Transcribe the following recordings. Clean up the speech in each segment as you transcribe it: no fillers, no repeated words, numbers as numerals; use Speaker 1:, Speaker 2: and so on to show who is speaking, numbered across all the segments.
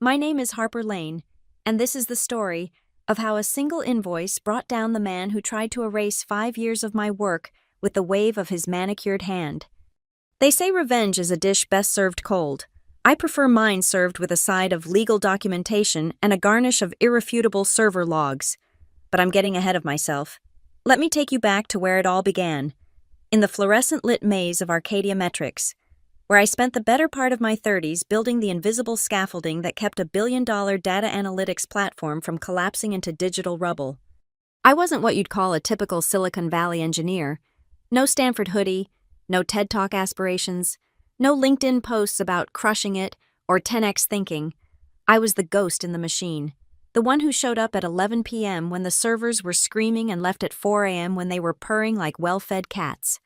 Speaker 1: My name is Harper Lane, and this is the story of how a single invoice brought down the man who tried to erase 5 years of my work with the wave of his manicured hand. They say revenge is a dish best served cold. I prefer mine served with a side of legal documentation and a garnish of irrefutable server logs. But I'm getting ahead of myself. Let me take you back to where it all began, in the fluorescent-lit maze of Arcadia Metrics, where I spent the better part of my 30s building the invisible scaffolding that kept a billion-dollar data analytics platform from collapsing into digital rubble. I wasn't what you'd call a typical Silicon Valley engineer. No Stanford hoodie, no TED Talk aspirations, no LinkedIn posts about crushing it or 10x thinking. I was the ghost in the machine, the one who showed up at 11 p.m. when the servers were screaming and left at 4 a.m. when they were purring like well-fed cats.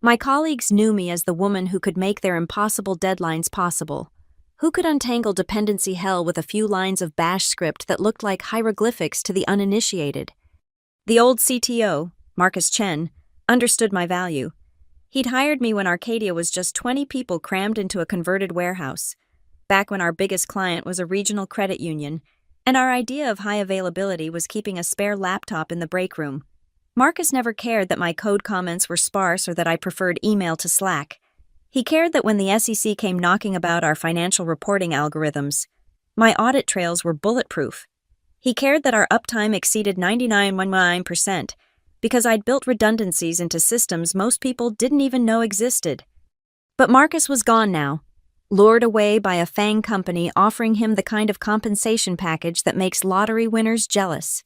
Speaker 1: My colleagues knew me as the woman who could make their impossible deadlines possible, who could untangle dependency hell with a few lines of bash script that looked like hieroglyphics to the uninitiated. The old CTO, Marcus Chen, understood my value. He'd hired me when Arcadia was just 20 people crammed into a converted warehouse, back when our biggest client was a regional credit union, and our idea of high availability was keeping a spare laptop in the break room. Marcus never cared that my code comments were sparse or that I preferred email to Slack. He cared that when the SEC came knocking about our financial reporting algorithms, my audit trails were bulletproof. He cared that our uptime exceeded 99.9% because I'd built redundancies into systems most people didn't even know existed. But Marcus was gone now, lured away by a FANG company offering him the kind of compensation package that makes lottery winners jealous.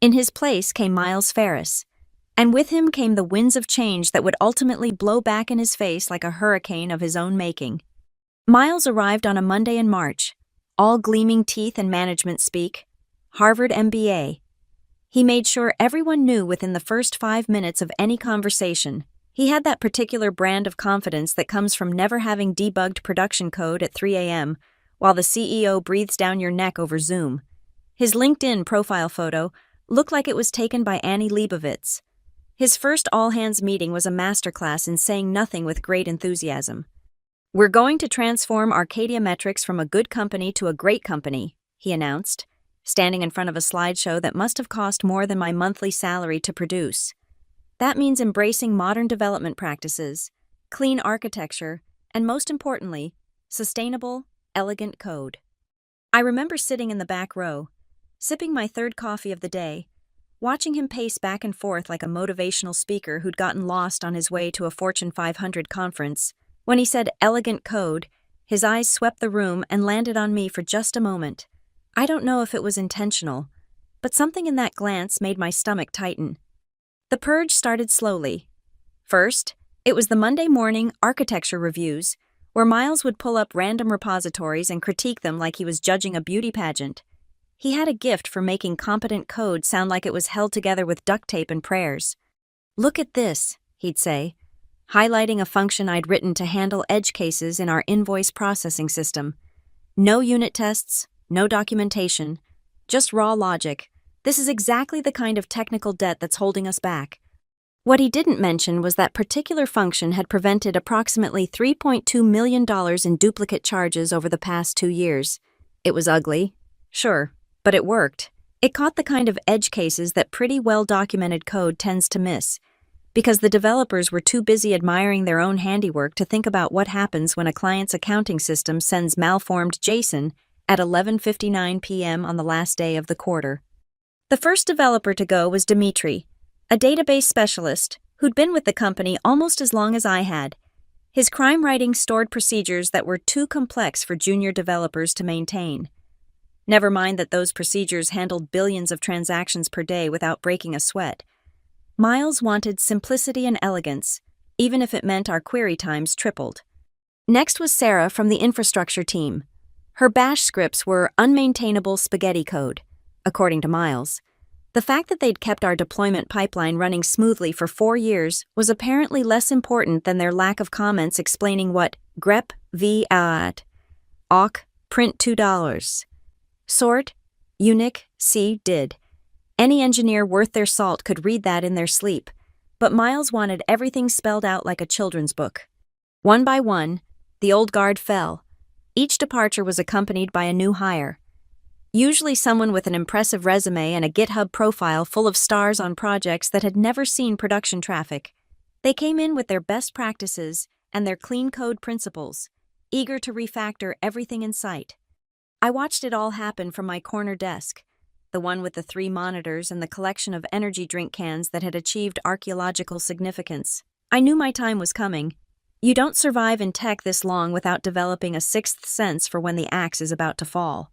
Speaker 1: In his place came Miles Ferris, and with him came the winds of change that would ultimately blow back in his face like a hurricane of his own making. Miles arrived on a Monday in March, all gleaming teeth and management speak, Harvard MBA. He made sure everyone knew within the first 5 minutes of any conversation. He had that particular brand of confidence that comes from never having debugged production code at 3 a.m. while the CEO breathes down your neck over Zoom. His LinkedIn profile photo looked like it was taken by Annie Leibovitz. His first all-hands meeting was a masterclass in saying nothing with great enthusiasm. "We're going to transform Arcadia Metrics from a good company to a great company," he announced, standing in front of a slideshow that must have cost more than my monthly salary to produce. That means embracing modern development practices, clean architecture, and most importantly, sustainable, elegant code. I remember sitting in the back row, sipping my third coffee of the day, watching him pace back and forth like a motivational speaker who'd gotten lost on his way to a Fortune 500 conference. When he said elegant code, his eyes swept the room and landed on me for just a moment. I don't know if it was intentional, but something in that glance made my stomach tighten. The purge started slowly. First, it was the Monday morning architecture reviews, where Miles would pull up random repositories and critique them like he was judging a beauty pageant. He had a gift for making competent code sound like it was held together with duct tape and prayers. "Look at this," he'd say, highlighting a function I'd written to handle edge cases in our invoice processing system. No unit tests, no documentation, just raw logic. This is exactly the kind of technical debt that's holding us back. What he didn't mention was that particular function had prevented approximately $3.2 million in duplicate charges over the past 2 years. It was ugly, sure, but it worked. It caught the kind of edge cases that pretty well-documented code tends to miss, because the developers were too busy admiring their own handiwork to think about what happens when a client's accounting system sends malformed JSON at 11:59 p.m. on the last day of the quarter. The first developer to go was Dimitri, a database specialist who'd been with the company almost as long as I had. His crime writing stored procedures that were too complex for junior developers to maintain. Never mind that those procedures handled billions of transactions per day without breaking a sweat. Miles wanted simplicity and elegance, even if it meant our query times tripled. Next was Sarah from the infrastructure team. Her bash scripts were unmaintainable spaghetti code, according to Miles. The fact that they'd kept our deployment pipeline running smoothly for 4 years was apparently less important than their lack of comments explaining what grep v at awk print $2 sort unique c did. Any engineer worth their salt could read that in their sleep, but Miles wanted everything spelled out like a children's book. One by one, the old guard fell. Each departure was accompanied by a new hire. Usually someone with an impressive resume and a GitHub profile full of stars on projects that had never seen production traffic. They came in with their best practices and their clean code principles, eager to refactor everything in sight. I watched it all happen from my corner desk, the one with the 3 monitors and the collection of energy drink cans that had achieved archaeological significance. I knew my time was coming. You don't survive in tech this long without developing a sixth sense for when the axe is about to fall.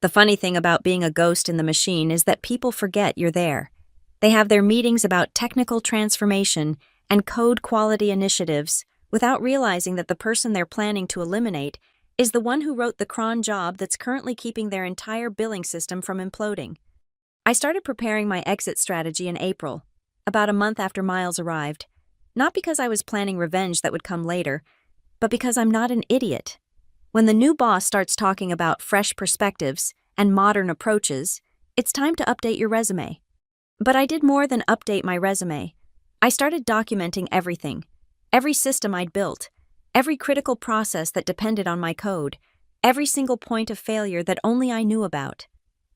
Speaker 1: The funny thing about being a ghost in the machine is that people forget you're there. They have their meetings about technical transformation and code quality initiatives without realizing that the person they're planning to eliminate is the one who wrote the cron job that's currently keeping their entire billing system from imploding. I started preparing my exit strategy in April, about a month after Miles arrived, not because I was planning revenge that would come later, but because I'm not an idiot. When the new boss starts talking about fresh perspectives and modern approaches, it's time to update your resume. But I did more than update my resume. I started documenting everything, every system I'd built, every critical process that depended on my code, every single point of failure that only I knew about.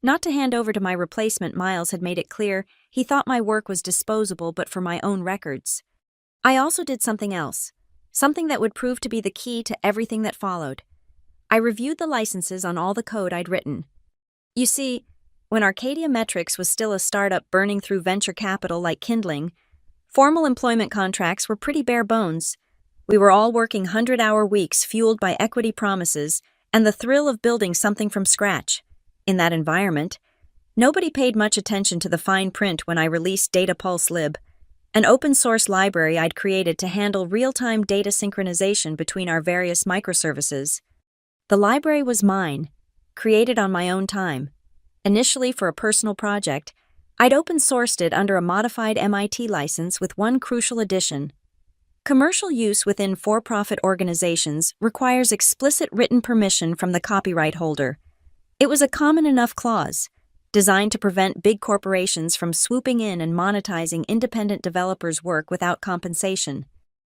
Speaker 1: Not to hand over to my replacement, Miles had made it clear he thought my work was disposable but for my own records. I also did something else, something that would prove to be the key to everything that followed. I reviewed the licenses on all the code I'd written. You see, when Arcadia Metrics was still a startup burning through venture capital like kindling, formal employment contracts were pretty bare bones. We were all working 100-hour weeks fueled by equity promises and the thrill of building something from scratch. In that environment, nobody paid much attention to the fine print when I released DataPulse.lib, an open-source library I'd created to handle real-time data synchronization between our various microservices. The library was mine, created on my own time. Initially for a personal project, I'd open-sourced it under a modified MIT license with one crucial addition. Commercial use within for-profit organizations requires explicit written permission from the copyright holder. It was a common enough clause, designed to prevent big corporations from swooping in and monetizing independent developers' work without compensation.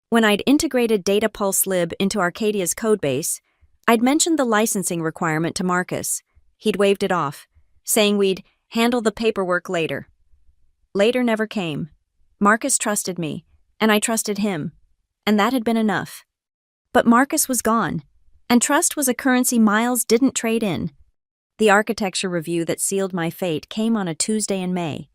Speaker 1: When I'd integrated DataPulse.lib into Arcadia's codebase, I'd mentioned the licensing requirement to Marcus. He'd waved it off, saying we'd handle the paperwork later. Later never came. Marcus trusted me, and I trusted him, and that had been enough. But Marcus was gone, and trust was a currency Miles didn't trade in. The architecture review that sealed my fate came on a Tuesday in May.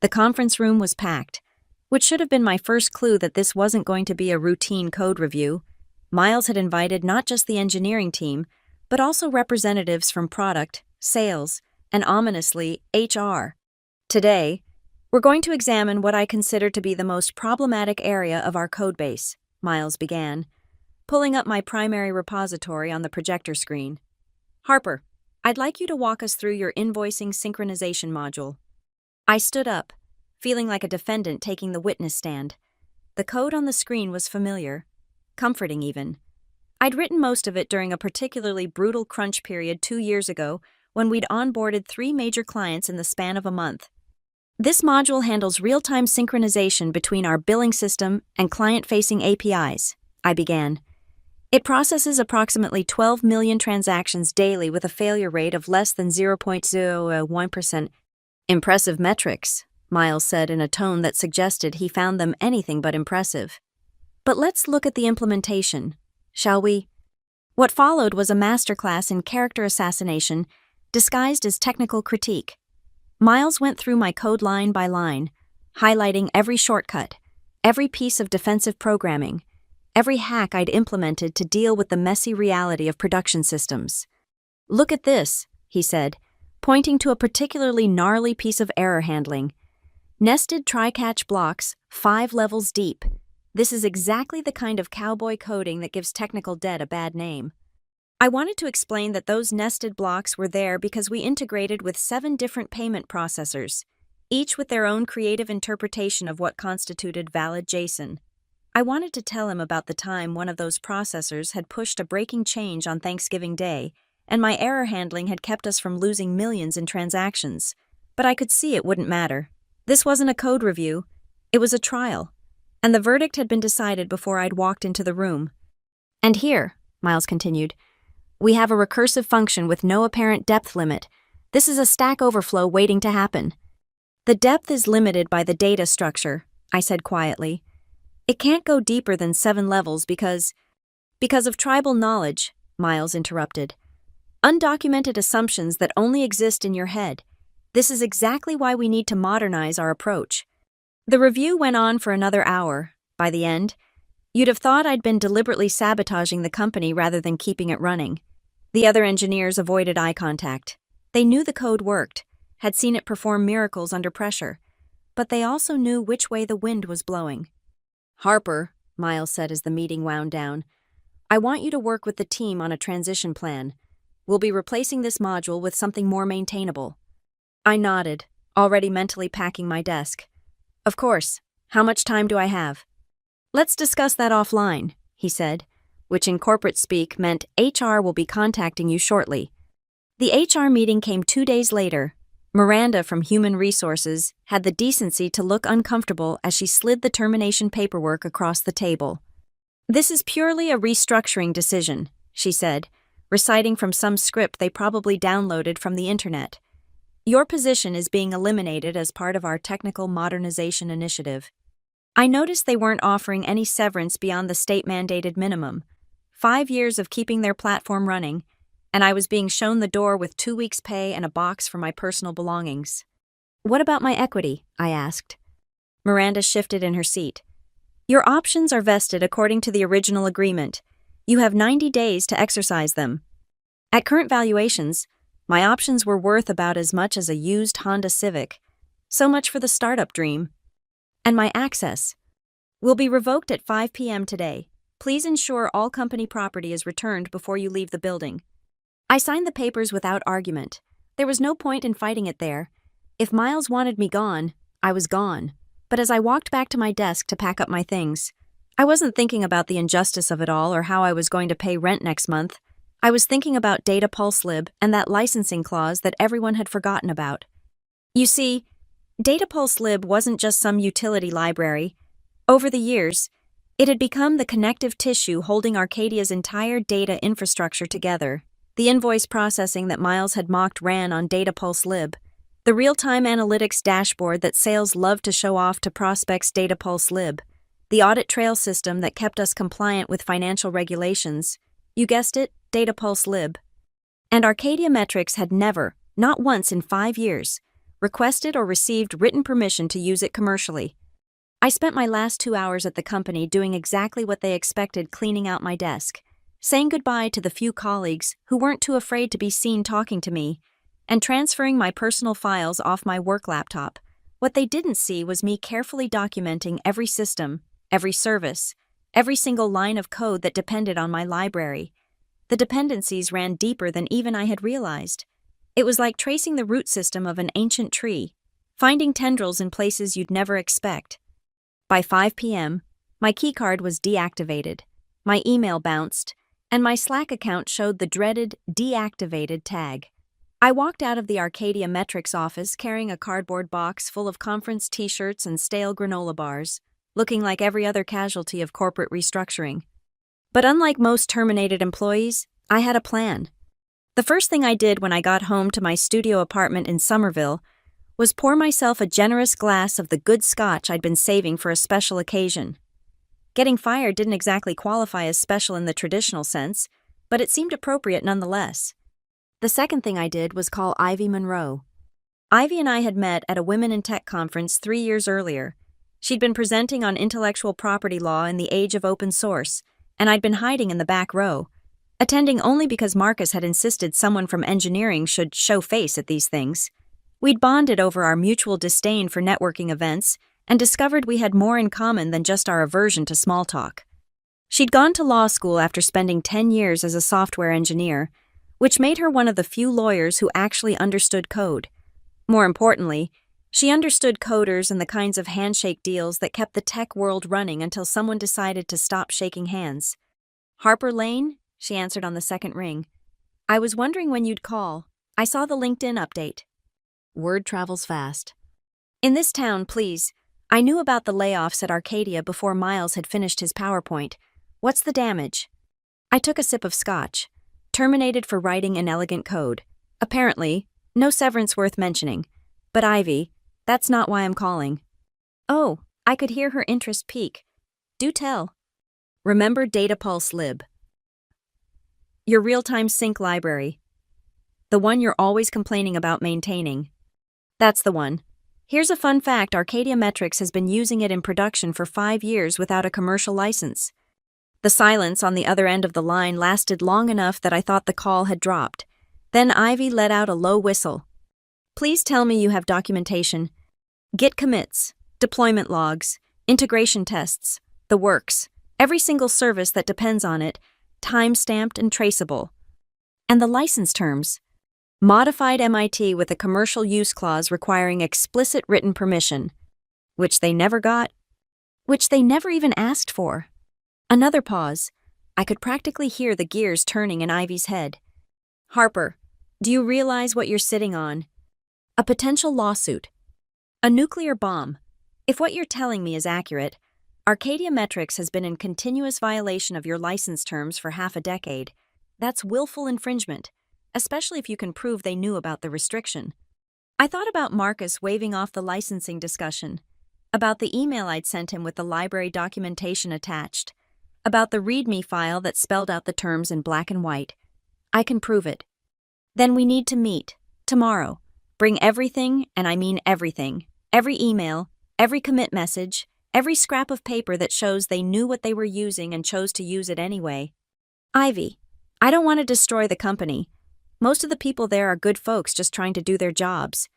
Speaker 1: The conference room was packed, which should have been my first clue that this wasn't going to be a routine code review. Miles had invited not just the engineering team, but also representatives from product, sales, and ominously, HR. Today, we're going to examine what I consider to be the most problematic area of our codebase, Miles began, pulling up my primary repository on the projector screen. Harper, I'd like you to walk us through your invoicing synchronization module. I stood up, feeling like a defendant taking the witness stand. The code on the screen was familiar. Comforting even. I'd written most of it during a particularly brutal crunch period 2 years ago when we'd onboarded 3 major clients in the span of a month. This module handles real-time synchronization between our billing system and client-facing APIs, I began. It processes approximately 12 million transactions daily with a failure rate of less than 0.01%. Impressive metrics, Miles said in a tone that suggested he found them anything but impressive. But let's look at the implementation, shall we? What followed was a masterclass in character assassination disguised as technical critique. Miles went through my code line by line, highlighting every shortcut, every piece of defensive programming, every hack I'd implemented to deal with the messy reality of production systems. Look at this, he said, pointing to a particularly gnarly piece of error handling. Nested try-catch blocks, 5 levels deep. This is exactly the kind of cowboy coding that gives technical debt a bad name. I wanted to explain that those nested blocks were there because we integrated with 7 different payment processors, each with their own creative interpretation of what constituted valid JSON. I wanted to tell him about the time one of those processors had pushed a breaking change on Thanksgiving Day, and my error handling had kept us from losing millions in transactions. But I could see it wouldn't matter. This wasn't a code review. It was a trial. And the verdict had been decided before I'd walked into the room. And here, Miles continued, We have a recursive function with no apparent depth limit. This is a Stack Overflow waiting to happen. The depth is limited by the data structure, I said quietly. It can't go deeper than 7 levels because of tribal knowledge, Miles interrupted. Undocumented assumptions that only exist in your head. This is exactly why we need to modernize our approach. The review went on for another hour. By the end, you'd have thought I'd been deliberately sabotaging the company rather than keeping it running. The other engineers avoided eye contact. They knew the code worked, had seen it perform miracles under pressure, but they also knew which way the wind was blowing. Harper, Miles said as the meeting wound down, I want you to work with the team on a transition plan. We'll be replacing this module with something more maintainable. I nodded, already mentally packing my desk. Of course. How much time do I have? Let's discuss that offline, he said, which in corporate speak meant HR will be contacting you shortly. The HR meeting came 2 days later. Miranda from Human Resources had the decency to look uncomfortable as she slid the termination paperwork across the table. This is purely a restructuring decision, she said, reciting from some script they probably downloaded from the internet. Your position is being eliminated as part of our technical modernization initiative. I noticed they weren't offering any severance beyond the state-mandated minimum. 5 years of keeping their platform running, and I was being shown the door with 2 weeks' pay and a box for my personal belongings. What about my equity? I asked. Miranda shifted in her seat. Your options are vested according to the original agreement. You have 90 days to exercise them. At current valuations, my options were worth about as much as a used Honda Civic. So much for the startup dream. And my access will be revoked at 5 p.m. today. Please ensure all company property is returned before you leave the building. I signed the papers without argument. There was no point in fighting it there. If Miles wanted me gone, I was gone. But as I walked back to my desk to pack up my things, I wasn't thinking about the injustice of it all or how I was going to pay rent next month. I was thinking about Data Pulse Lib and that licensing clause that everyone had forgotten about. You see, Data Pulse Lib wasn't just some utility library. Over the years, it had become the connective tissue holding Arcadia's entire data infrastructure together. The invoice processing that Miles had mocked ran on Data Pulse Lib. The real-time analytics dashboard that sales loved to show off to prospects Data Pulse Lib. The audit trail system that kept us compliant with financial regulations. You guessed it, Data Pulse Lib. And Arcadia Metrics had never, not once in 5 years, requested or received written permission to use it commercially. I spent my last 2 hours at the company doing exactly what they expected, cleaning out my desk, saying goodbye to the few colleagues who weren't too afraid to be seen talking to me, and transferring my personal files off my work laptop. What they didn't see was me carefully documenting every system, every service, every single line of code that depended on my library. The dependencies ran deeper than even I had realized. It was like tracing the root system of an ancient tree, finding tendrils in places you'd never expect. By 5 p.m., my keycard was deactivated, my email bounced, and my Slack account showed the dreaded deactivated tag. I walked out of the Arcadia Metrics office carrying a cardboard box full of conference t-shirts and stale granola bars, looking like every other casualty of corporate restructuring. But unlike most terminated employees, I had a plan. The first thing I did when I got home to my studio apartment in Somerville was pour myself a generous glass of the good scotch I'd been saving for a special occasion. Getting fired didn't exactly qualify as special in the traditional sense, but it seemed appropriate nonetheless. The second thing I did was call Ivy Monroe. Ivy and I had met at a Women in Tech conference 3 years earlier. She'd been presenting on intellectual property law in the age of open source, and I'd been hiding in the back row, attending only because Marcus had insisted someone from engineering should show face at these things. We'd bonded over our mutual disdain for networking events and discovered we had more in common than just our aversion to small talk. She'd gone to law school after spending 10 years as a software engineer, which made her one of the few lawyers who actually understood code. More importantly, she understood coders and the kinds of handshake deals that kept the tech world running until someone decided to stop shaking hands. Harper Lane? She answered on the second ring. I was wondering when you'd call. I saw the LinkedIn update. Word travels fast. In this town, please. I knew about the layoffs at Arcadia before Miles had finished his PowerPoint. What's the damage? I took a sip of scotch. terminated for writing inelegant code. Apparently, no severance worth mentioning. But Ivy, that's not why I'm calling. Oh, I could hear her interest peak. Do tell. Remember DataPulse Lib? Your real-time sync library. The one you're always complaining about maintaining. That's the one. Here's a fun fact: Arcadia Metrics has been using it in production for 5 years without a commercial license. The silence on the other end of the line lasted long enough that I thought the call had dropped. Then Ivy let out a low whistle. Please tell me you have documentation. Git commits, deployment logs, integration tests, the works, every single service that depends on it, time-stamped and traceable. And the license terms. Modified MIT with a commercial use clause requiring explicit written permission, which they never got, which they never even asked for. Another pause. I could practically hear the gears turning in Ivy's head. Harper, do you realize what you're sitting on? A potential lawsuit. A nuclear bomb. If what you're telling me is accurate, Arcadia Metrics has been in continuous violation of your license terms for half a decade. That's willful infringement, especially if you can prove they knew about the restriction. I thought about Marcus waving off the licensing discussion, about the email I'd sent him with the library documentation attached, about the README file that spelled out the terms in black and white. I can prove it. Then we need to meet, tomorrow. Bring everything, and I mean everything. Every email, every commit message, every scrap of paper that shows they knew what they were using and chose to use it anyway. Ivy, I don't want to destroy the company. Most of the people there are good folks just trying to do their jobs.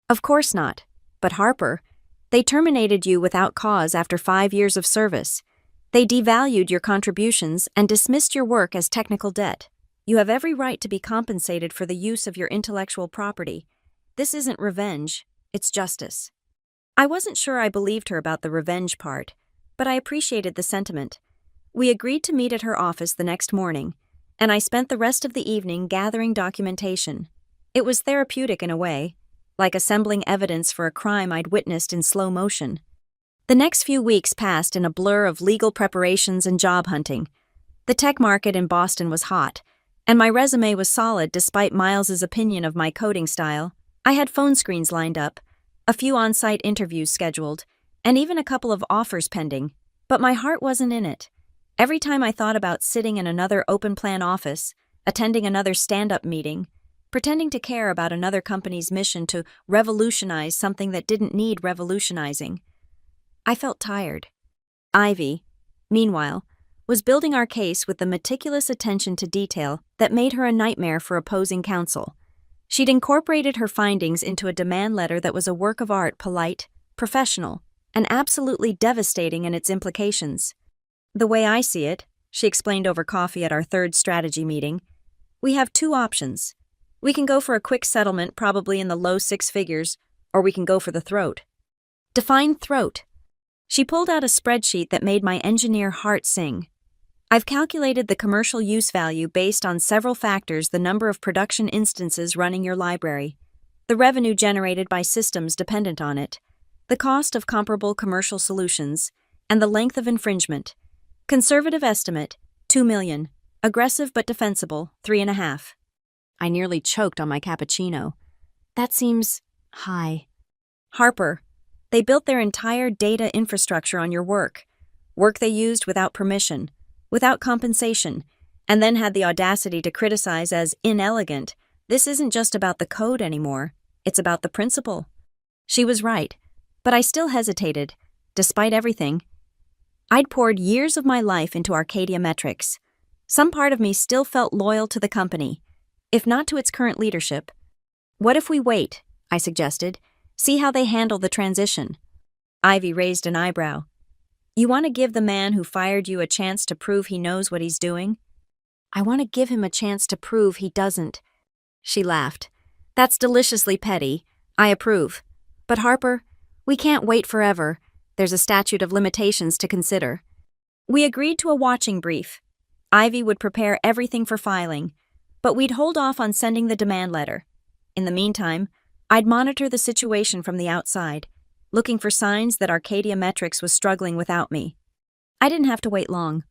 Speaker 1: Of course not. But Harper, they terminated you without cause after 5 years of service. They devalued your contributions and dismissed your work as technical debt. You have every right to be compensated for the use of your intellectual property. This isn't revenge, it's justice. I wasn't sure I believed her about the revenge part, but I appreciated the sentiment. We agreed to meet at her office the next morning, and I spent the rest of the evening gathering documentation. It was therapeutic in a way, like assembling evidence for a crime I'd witnessed in slow motion. The next few weeks passed in a blur of legal preparations and job hunting. The tech market in Boston was hot, and my resume was solid despite Miles's opinion of my coding style. I had phone screens lined up, a few on-site interviews scheduled, and even a couple of offers pending, but my heart wasn't in it. Every time I thought about sitting in another open-plan office, attending another stand-up meeting, pretending to care about another company's mission to revolutionize something that didn't need revolutionizing, I felt tired. Ivy, meanwhile, was building our case with the meticulous attention to detail that made her a nightmare for opposing counsel. She'd incorporated her findings into a demand letter that was a work of art, polite, professional, and absolutely devastating in its implications. The way I see it, she explained over coffee at our third strategy meeting, we have 2 options. We can go for a quick settlement, probably in the low 6 figures, or we can go for the throat. Define throat. She pulled out a spreadsheet that made my engineer heart sing. I've calculated the commercial use value based on several factors: the number of production instances running your library, the revenue generated by systems dependent on it, the cost of comparable commercial solutions, and the length of infringement. Conservative estimate, 2 million. Aggressive but defensible, 3.5. I nearly choked on my cappuccino. That seems high. Harper, they built their entire data infrastructure on your work they used without permission, without compensation, and then had the audacity to criticize as inelegant. This isn't just about the code anymore, it's about the principle. She was right, but I still hesitated, despite everything. I'd poured years of my life into Arcadia Metrics. Some part of me still felt loyal to the company, if not to its current leadership. What if we wait, I suggested, see how they handle the transition? Ivy raised an eyebrow. You want to give the man who fired you a chance to prove he knows what he's doing? I want to give him a chance to prove he doesn't. She laughed. That's deliciously petty. I approve. But Harper, we can't wait forever. There's a statute of limitations to consider. We agreed to a watching brief. Ivy would prepare everything for filing, but we'd hold off on sending the demand letter. In the meantime, I'd monitor the situation from the outside, looking for signs that Arcadia Metrics was struggling without me. I didn't have to wait long.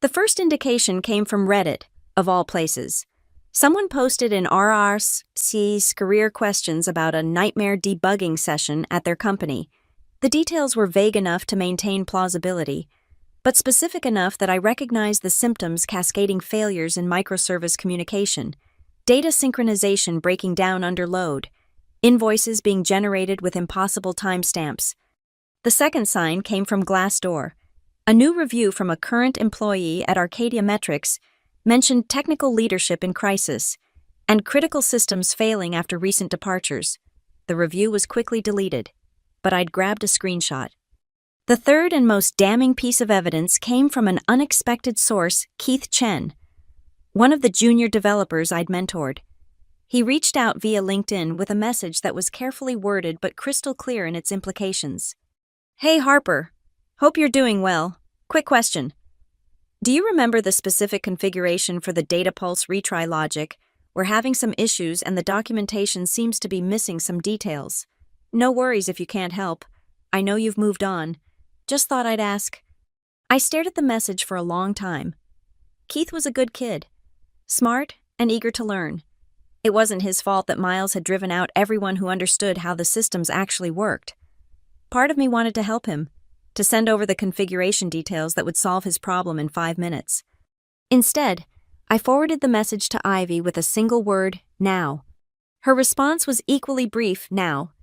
Speaker 1: The first indication came from Reddit, of all places. Someone posted in RRC's career questions about a nightmare debugging session at their company. The details were vague enough to maintain plausibility, but specific enough that I recognized the symptoms: cascading failures in microservice communication, data synchronization breaking down under load, invoices being generated with impossible timestamps. The second sign came from Glassdoor. A new review from a current employee at Arcadia Metrics mentioned technical leadership in crisis and critical systems failing after recent departures. The review was quickly deleted, but I'd grabbed a screenshot. The third and most damning piece of evidence came from an unexpected source, Keith Chen, one of the junior developers I'd mentored. He reached out via LinkedIn with a message that was carefully worded but crystal clear in its implications. "Hey Harper, hope you're doing well. Quick question. Do you remember the specific configuration for the data pulse retry logic? We're having some issues and the documentation seems to be missing some details. No worries if you can't help. I know you've moved on. Just thought I'd ask." I stared at the message for a long time. Keith was a good kid, smart and eager to learn. It wasn't his fault that Miles had driven out everyone who understood how the systems actually worked. Part of me wanted to help him, to send over the configuration details that would solve his problem in 5 minutes. Instead, I forwarded the message to Ivy with a single word, "now." Her response was equally brief, "now."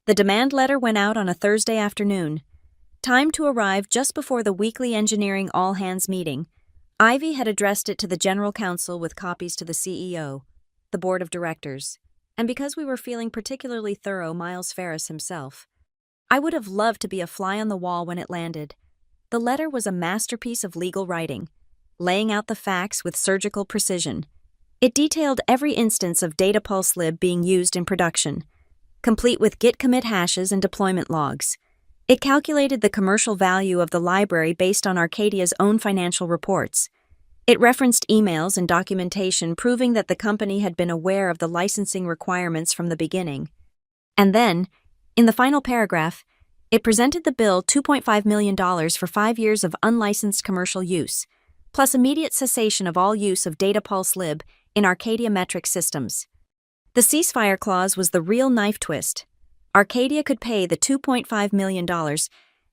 Speaker 1: The demand letter went out on a Thursday afternoon. Time to arrive just before the weekly engineering all-hands meeting. Ivy had addressed it to the General Counsel with copies to the CEO, the Board of Directors, and because we were feeling particularly thorough, Miles Ferris himself. I would have loved to be a fly on the wall when it landed. The letter was a masterpiece of legal writing, laying out the facts with surgical precision. It detailed every instance of data pulse lib being used in production, complete with git commit hashes and deployment logs. It calculated the commercial value of the library based on Arcadia's own financial reports. It referenced emails and documentation proving that the company had been aware of the licensing requirements from the beginning. And then, in the final paragraph, it presented the bill $2.5 million for 5 years of unlicensed commercial use, plus immediate cessation of all use of data pulse lib in Arcadia Metrics systems. The ceasefire clause was the real knife twist. Arcadia could pay the $2.5 million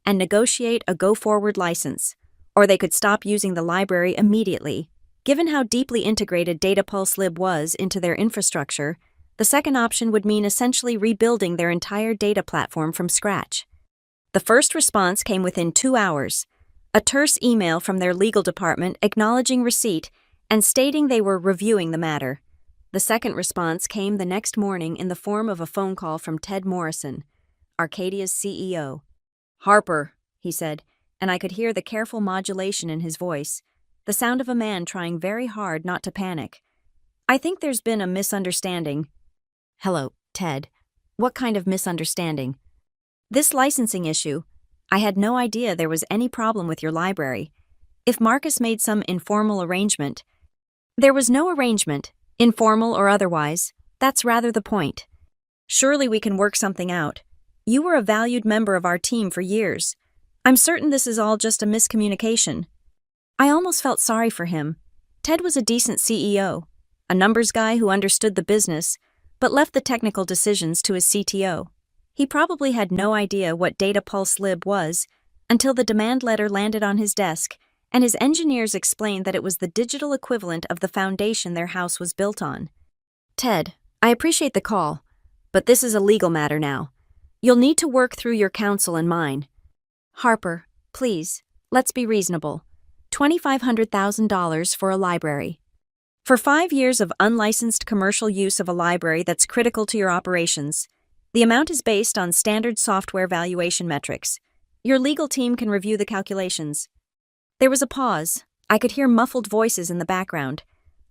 Speaker 1: and negotiate a go-forward license, or they could stop using the library immediately. Given how deeply integrated data pulse lib was into their infrastructure, the second option would mean essentially rebuilding their entire data platform from scratch. The first response came within 2 hours, a terse email from their legal department acknowledging receipt and stating they were reviewing the matter. The second response came the next morning in the form of a phone call from Ted Morrison, Arcadia's CEO. "Harper," he said, and I could hear the careful modulation in his voice, the sound of a man trying very hard not to panic. "I think there's been a misunderstanding." "Hello, Ted. What kind of misunderstanding?" "This licensing issue. I had no idea there was any problem with your library. If Marcus made some informal arrangement..." "There was no arrangement, informal or otherwise. That's rather the point. Surely we can work something out. You were a valued member of our team for years. I'm certain this is all just a miscommunication." I almost felt sorry for him. Ted was a decent CEO, a numbers guy who understood the business, but left the technical decisions to his CTO. He probably had no idea what data pulse lib was until the demand letter landed on his desk and his engineers explained that it was the digital equivalent of the foundation their house was built on. "Ted, I appreciate the call, but this is a legal matter now. You'll need to work through your counsel and mine." "Harper, please, let's be reasonable. $2,500,000 for a library. For 5 years of unlicensed commercial use of a library that's critical to your operations. The amount is based on standard software valuation metrics. Your legal team can review the calculations." There was a pause. I could hear muffled voices in the background.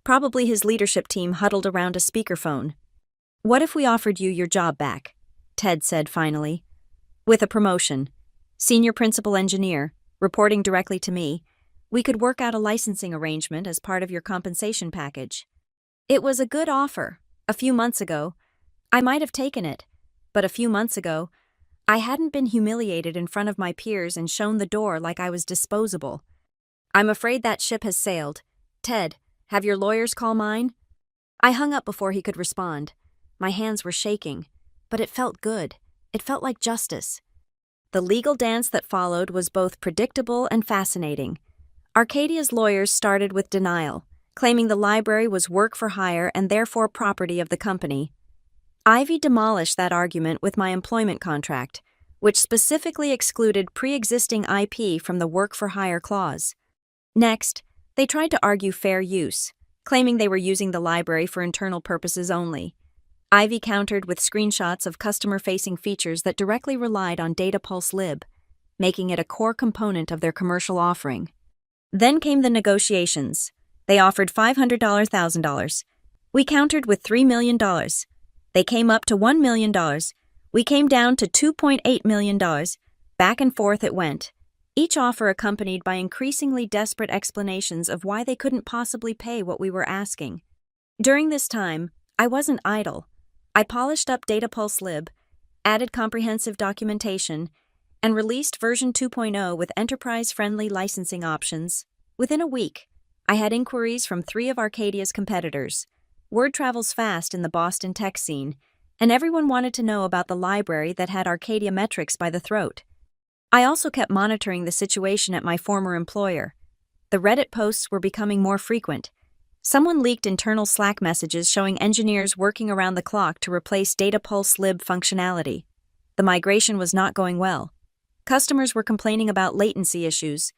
Speaker 1: Probably his leadership team huddled around a speakerphone. "What if we offered you your job back?" Ted said finally. "With a promotion. Senior principal engineer, reporting directly to me. We could work out a licensing arrangement as part of your compensation package." It was a good offer. A few months ago, I might have taken it, but a few months ago, I hadn't been humiliated in front of my peers and shown the door like I was disposable. "I'm afraid that ship has sailed. Ted, Have your lawyers call mine? I hung up before he could respond. My hands were shaking, but it felt good. It felt like justice. The legal dance that followed was both predictable and fascinating. Arcadia's lawyers started with denial, claiming the library was work for hire and therefore property of the company. Ivy demolished that argument with my employment contract, which specifically excluded pre-existing IP from the work for hire clause. Next, they tried to argue fair use, claiming they were using the library for internal purposes only. Ivy countered with screenshots of customer-facing features that directly relied on DataPulse Lib, making it a core component of their commercial offering. Then came the negotiations. They offered $500,000. We countered with $3 million. They came up to $1 million. We came down to $2.8 million. Back and forth it went, each offer accompanied by increasingly desperate explanations of why they couldn't possibly pay what we were asking. During this time, I wasn't idle. I polished up DataPulse Lib, added comprehensive documentation, and released version 2.0 with enterprise-friendly licensing options. Within a week, I had inquiries from 3 of Arcadia's competitors. Word travels fast in the Boston tech scene, and everyone wanted to know about the library that had Arcadia metrics by the throat. I also kept monitoring the situation at my former employer. The Reddit posts were becoming more frequent. Someone leaked internal Slack messages showing engineers working around the clock to replace DataPulse Lib functionality. The migration was not going well. Customers were complaining about latency issues.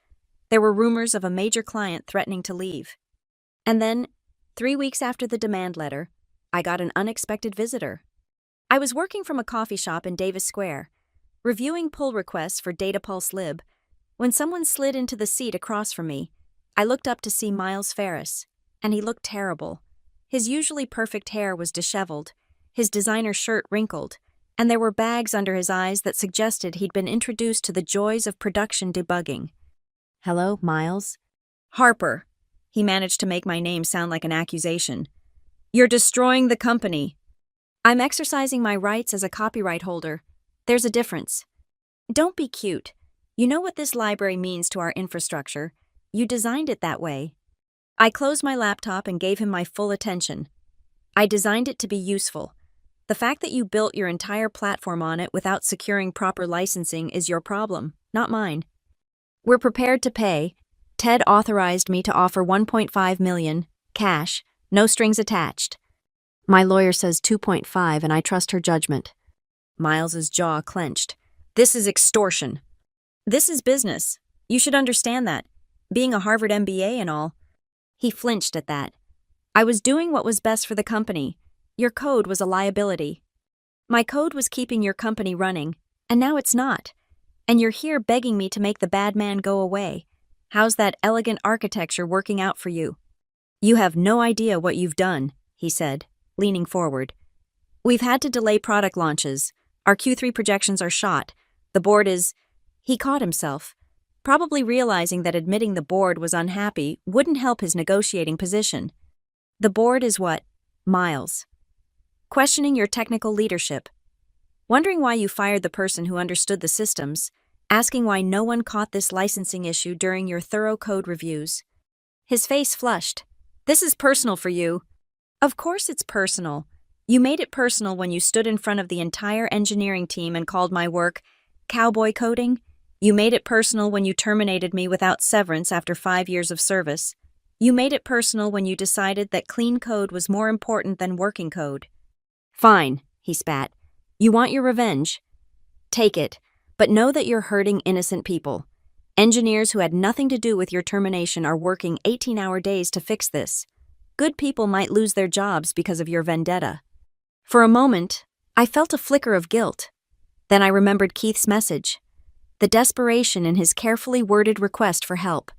Speaker 1: There were rumors of a major client threatening to leave. And then, 3 weeks after the demand letter, I got an unexpected visitor. I was working from a coffee shop in Davis Square, reviewing pull requests for DataPulse Lib, when someone slid into the seat across from me. I looked up to see Miles Ferris, and he looked terrible. His usually perfect hair was disheveled, his designer shirt wrinkled, and there were bags under his eyes that suggested he'd been introduced to the joys of production debugging. "Hello, Miles?" "Harper." He managed to make my name sound like an accusation. "You're destroying the company." "I'm exercising my rights as a copyright holder. There's a difference." "Don't be cute. You know what this library means to our infrastructure. You designed it that way." I closed my laptop and gave him my full attention. "I designed it to be useful. The fact that you built your entire platform on it without securing proper licensing is your problem, not mine. We're prepared to pay. Ted authorized me to offer $1.5 million, cash, no strings attached." "My lawyer says 2.5 and I trust her judgment." Miles's jaw clenched. "This is extortion." "This is business. You should understand that. Being a Harvard MBA and all." He flinched at that. "I was doing what was best for the company. Your code was a liability." "My code was keeping your company running, and now it's not. And you're here begging me to make the bad man go away. How's that elegant architecture working out for you?" "You have no idea what you've done," he said, leaning forward. "We've had to delay product launches. Our Q3 projections are shot. The board is—" He caught himself, probably realizing that admitting the board was unhappy wouldn't help his negotiating position. "The board is what, Miles?" "Questioning your technical leadership. Wondering why you fired the person who understood the systems, asking why no one caught this licensing issue during your thorough code reviews." His face flushed. "This is personal for you." "Of course it's personal. You made it personal when you stood in front of the entire engineering team and called my work cowboy coding. You made it personal when you terminated me without severance after 5 years of service. You made it personal when you decided that clean code was more important than working code." "Fine," he spat. "You want your revenge? Take it, but know that you're hurting innocent people. Engineers who had nothing to do with your termination are working 18-hour days to fix this. Good people might lose their jobs because of your vendetta." For a moment, I felt a flicker of guilt. Then I remembered Keith's message. The desperation in his carefully worded request for help.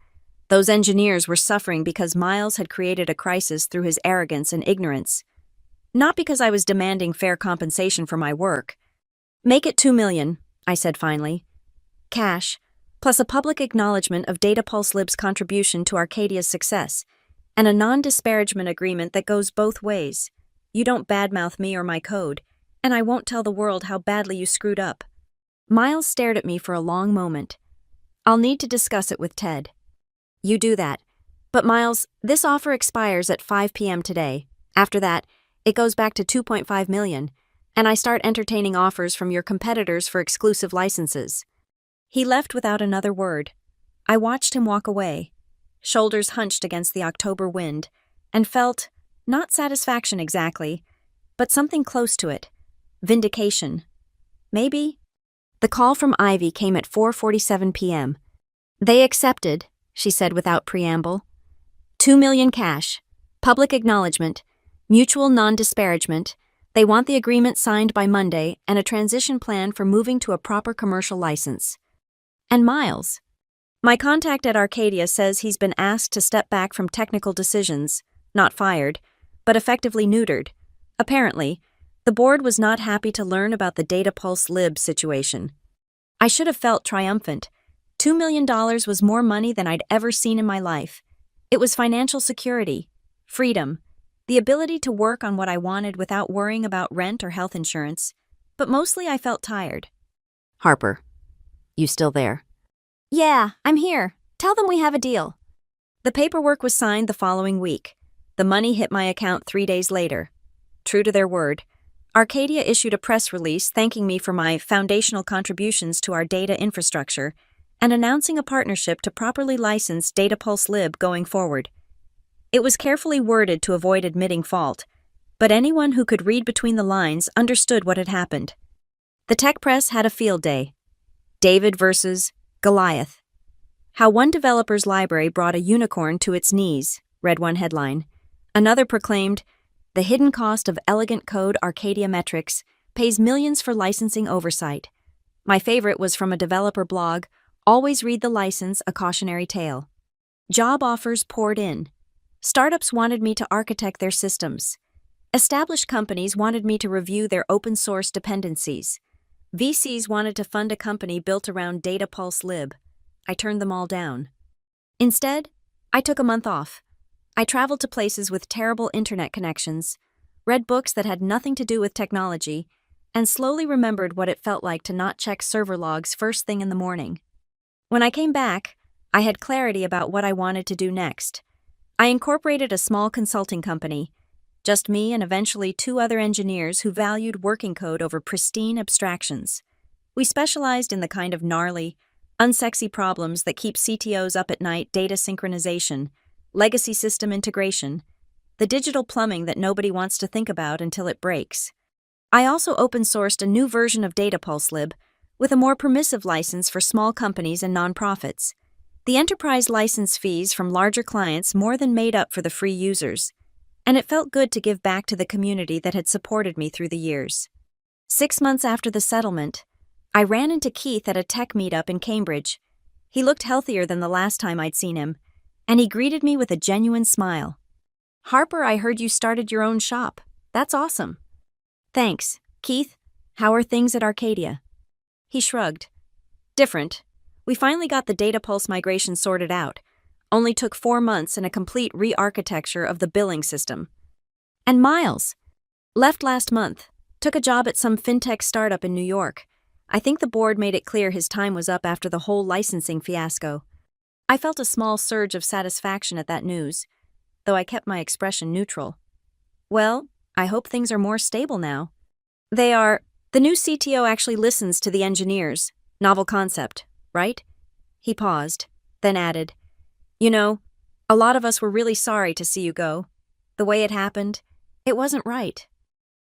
Speaker 1: Those engineers were suffering because Miles had created a crisis through his arrogance and ignorance. Not because I was demanding fair compensation for my work. "Make it $2 million, I said finally. "Cash, plus a public acknowledgement of DataPulse Lib's contribution to Arcadia's success, and a non-disparagement agreement that goes both ways. You don't badmouth me or my code, and I won't tell the world how badly you screwed up." Miles stared at me for a long moment. "I'll need to discuss it with Ted." "You do that. But Miles, this offer expires at 5 p.m. today. After that, it goes back to 2.5 million, and I start entertaining offers from your competitors for exclusive licenses. He left without another word. I watched him walk away, shoulders hunched against the October wind, and felt, not satisfaction exactly, but something close to it. Vindication. Maybe? The call from Ivy came at 4:47 p.m. They accepted, she said without preamble. 2 million cash, public acknowledgement, mutual non-disparagement. They want the agreement signed by Monday and a transition plan for moving to a proper commercial license. And Miles. My contact at Arcadia says he's been asked to step back from technical decisions, not fired, but effectively neutered. Apparently, the board was not happy to learn about the DataPulse Lib situation. I should have felt triumphant. $2 million was more money than I'd ever seen in my life. It was financial security, freedom, the ability to work on what I wanted without worrying about rent or health insurance, but mostly I felt tired.
Speaker 2: Harper, you still there?
Speaker 1: Yeah, I'm here. Tell them we have a deal. The paperwork was signed the following week. The money hit my account 3 days later. True to their word, Arcadia issued a press release thanking me for my foundational contributions to our data infrastructure and announcing a partnership to properly license DataPulse Lib going forward. It was carefully worded to avoid admitting fault, but anyone who could read between the lines understood what had happened. The tech press had a field day. David versus Goliath. How one developer's library brought a unicorn to its knees, read one headline. Another proclaimed, the hidden cost of elegant code Arcadia metrics pays millions for licensing oversight. My favorite was from a developer blog, Always Read the License, a Cautionary Tale. Job offers poured in. Startups wanted me to architect their systems. Established companies wanted me to review their open-source dependencies. VCs wanted to fund a company built around DataPulse Lib. I turned them all down. Instead, I took a month off. I traveled to places with terrible internet connections, read books that had nothing to do with technology, and slowly remembered what it felt like to not check server logs first thing in the morning. When I came back, I had clarity about what I wanted to do next. I incorporated a small consulting company, just me and eventually 2 other engineers who valued working code over pristine abstractions. We specialized in the kind of gnarly, unsexy problems that keep CTOs up at night: data synchronization, legacy system integration, the digital plumbing that nobody wants to think about until it breaks. I also open-sourced a new version of DataPulse Lib with a more permissive license for small companies and nonprofits. The enterprise license fees from larger clients more than made up for the free users, and it felt good to give back to the community that had supported me through the years. 6 months after the settlement, I ran into Keith at a tech meetup in Cambridge. He looked healthier than the last time I'd seen him, and he greeted me with a genuine smile. Harper, I heard you started your own shop. That's awesome. Thanks. Keith, how are things at Arcadia? He shrugged. Different. We finally got the DataPulse migration sorted out. Only took 4 months and a complete re-architecture of the billing system. And Miles? Left last month. Took a job at some fintech startup in New York. I think the board made it clear his time was up after the whole licensing fiasco. I felt a small surge of satisfaction at that news, though I kept my expression neutral. Well, I hope things are more stable now. They are. The new CTO actually listens to the engineers. Novel concept, right? He paused, then added, You know, a lot of us were really sorry to see you go. The way it happened, it wasn't right.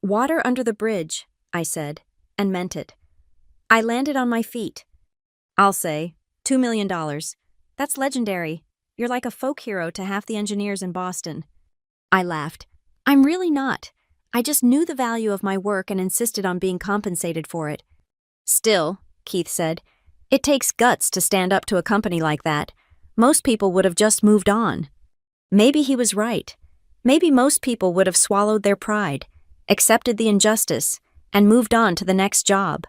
Speaker 1: Water under the bridge, I said, and meant it. I landed on my feet. I'll say, $2 million. That's legendary. You're like a folk hero to half the engineers in Boston. I laughed. I'm really not. I just knew the value of my work and insisted on being compensated for it. Still, Keith said, it takes guts to stand up to a company like that. Most people would have just moved on. Maybe he was right. Maybe most people would have swallowed their pride, accepted the injustice, and moved on to the next job.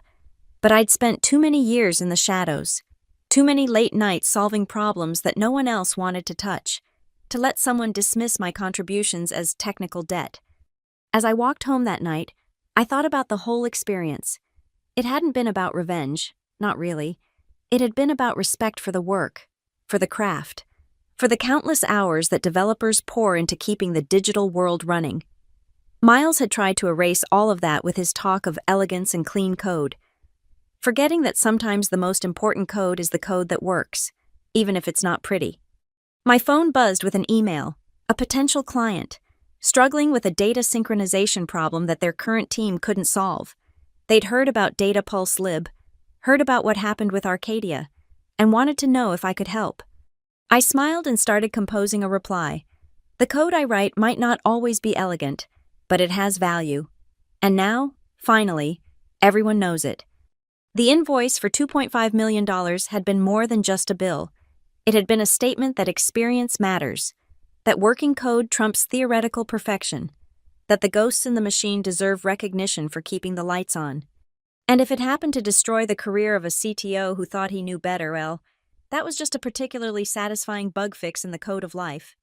Speaker 1: But I'd spent too many years in the shadows, too many late nights solving problems that no one else wanted to touch, to let someone dismiss my contributions as technical debt. As I walked home that night, I thought about the whole experience. It hadn't been about revenge, not really. It had been about respect for the work, for the craft, for the countless hours that developers pour into keeping the digital world running. Miles had tried to erase all of that with his talk of elegance and clean code, forgetting that sometimes the most important code is the code that works, even if it's not pretty. My phone buzzed with an email, a potential client, struggling with a data synchronization problem that their current team couldn't solve. They'd heard about Data Pulse Lib, heard about what happened with Arcadia, and wanted to know if I could help. I smiled and started composing a reply. The code I write might not always be elegant, but it has value. And now, finally, everyone knows it. The invoice for $2.5 million had been more than just a bill. It had been a statement that experience matters, that working code trumps theoretical perfection, that the ghosts in the machine deserve recognition for keeping the lights on. And if it happened to destroy the career of a CTO who thought he knew better, well, that was just a particularly satisfying bug fix in the code of life.